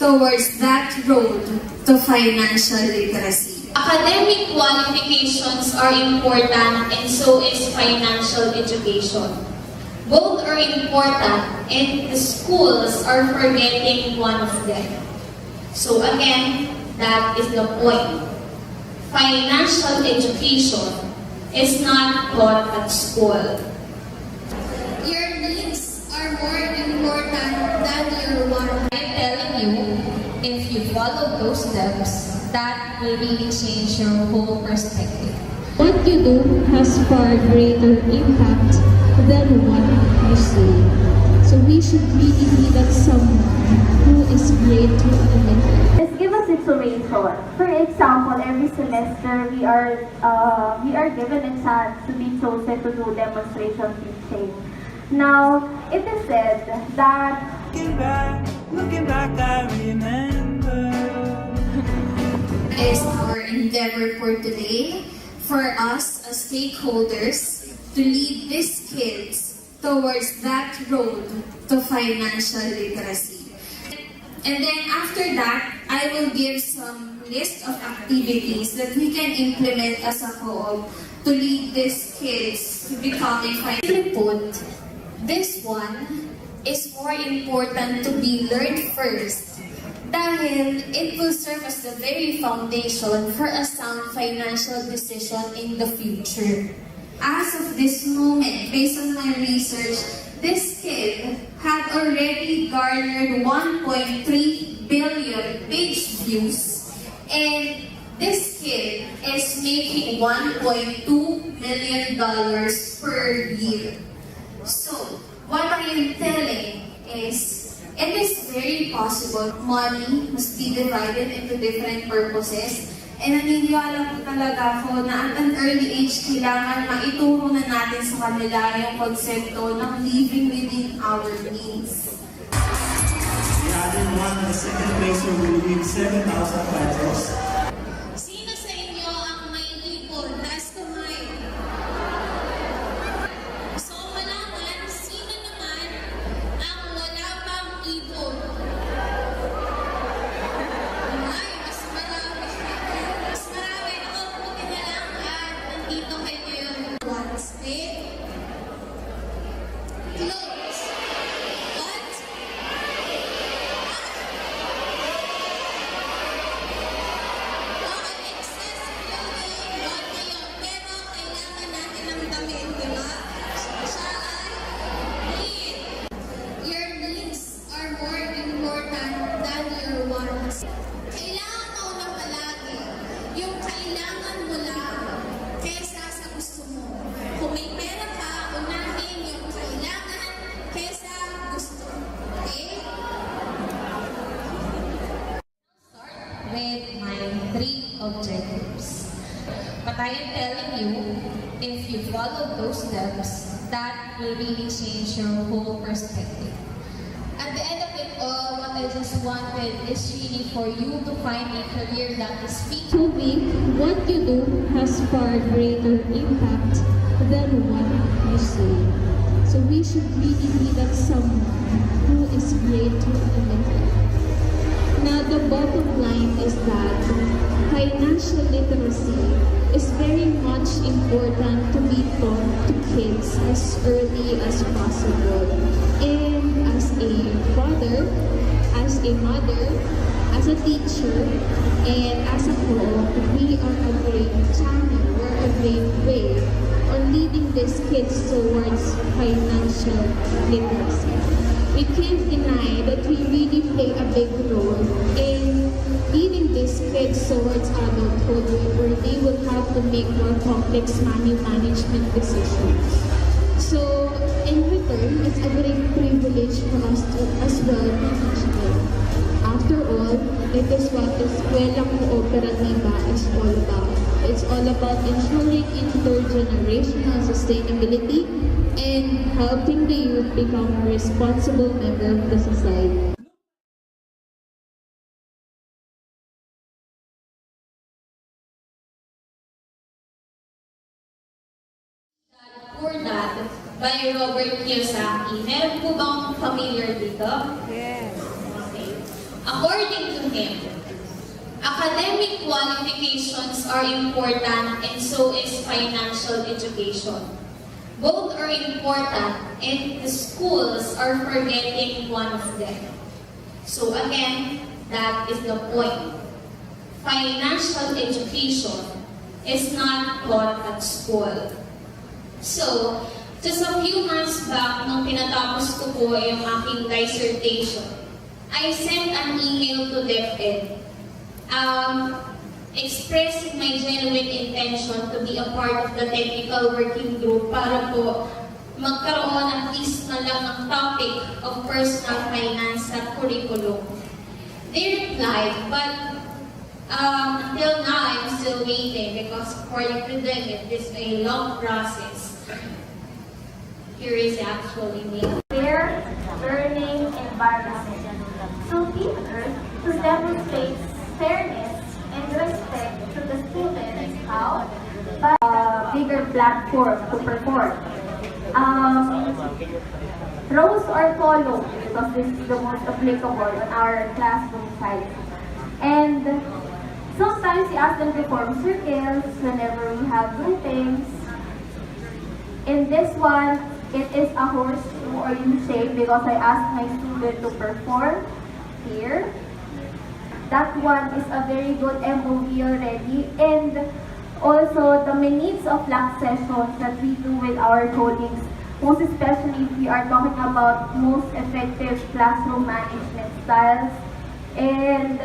towards that road to financial literacy. Academic qualifications are important and so is financial education. Both are important and the schools are forgetting one of them. So again, that is the point. Financial education is not taught at school. Your needs are more important than your wants. I'm telling you, if you follow those steps, that will really change your whole perspective. What you do has far greater impact than what you say. So we should really be that someone who is great to another. Let's give a situation. For example, every semester we are given a chance to be chosen to do demonstration teaching. Now, it is said that looking back, I remember. Is our endeavor for today, for us as stakeholders, to lead these kids towards that road to financial literacy. And then after that, I will give some list of activities that we can implement as a co-op to lead these kids to becoming financial. This one is more important to be learned first dahil it will serve as the very foundation for a sound financial decision in the future. As of this moment, based on my research, this kid had already garnered 1.3 billion page views, and this kid is making $1.2 million per year. So, what I am telling is, it is very possible money must be divided into different purposes. And naniniwala po talaga ako na at an early age, kailangan maituro na natin sa kanila yung konsepto ng living within our means. The other one, the second placer will win 7,000 pesos. Sino sa inyo ang may ipon? Taas kamay. So, malaman, sino naman ang wala pang ipon? Ay, mas marami. Mas marami. Nakaputi na lang at nandito kayo ngayon. One step. Close. What? Okay, excess clothing, wag na yun. Pero kailangan natin ng damit, di ba? Siya ay need. Your needs are more important than your wants. Kailangan mo na palagi yung kailangan mo lang kesa sa gusto mo. Kung may pera ka, unahin yung kailangan kesa gusto. Okay? With my 3 objectives. But I am telling you, if you follow those steps, that will really change your whole perspective. At the end of it all, what I just wanted is really for you to find a career that is fit. To me, what you do has far greater impact than what you say. So we should really be that someone who is great to another. Now, the bottom line is that financial literacy is very much important to be taught to kids as early as possible. And as a father, as a mother, as a teacher, and as a co-op, we are a great channel, we're a great way on leading these kids towards financial literacy. We can't deny that we really play a big role in leading these kids towards adulthood where they will have to make more complex money management decisions. So, in return, it's a great privilege for us as well to teach them. After all, it is what the Eskwela Cooperativa is all about. It's all about ensuring intergenerational sustainability and helping the youth become a responsible member of the society. Poor Dad by Robert Kiyosaki. Meron po bang familiar dito? Yes. Okay. According to him, academic qualifications are important and so is financial education. Both are important and the schools are forgetting one of them. So again, that is the point. Financial education is not taught at school. So, just a few months back, nung tinatapos ko po yung aking dissertation, I sent an email to DepEd expressing my genuine intention to be a part of the technical working group para po magkaroon at least na lang ng topic of personal finance sa curriculum. They replied, but until now, I'm still waiting because according to them, it is a long process. Here is the actual email. Fair learning environment. So teachers to demonstrate fairness and respect to the students, how? By a bigger platform to perform. Rows or columns, because this is the most applicable on our classroom side. And sometimes we ask them to form circles whenever we have groupings. In this one, it is a horseshoe or U shape because I asked my student to perform here. That one is a very good MOV already. And also the minutes of lab sessions that we do with our colleagues, most especially if we are talking about most effective classroom management styles. And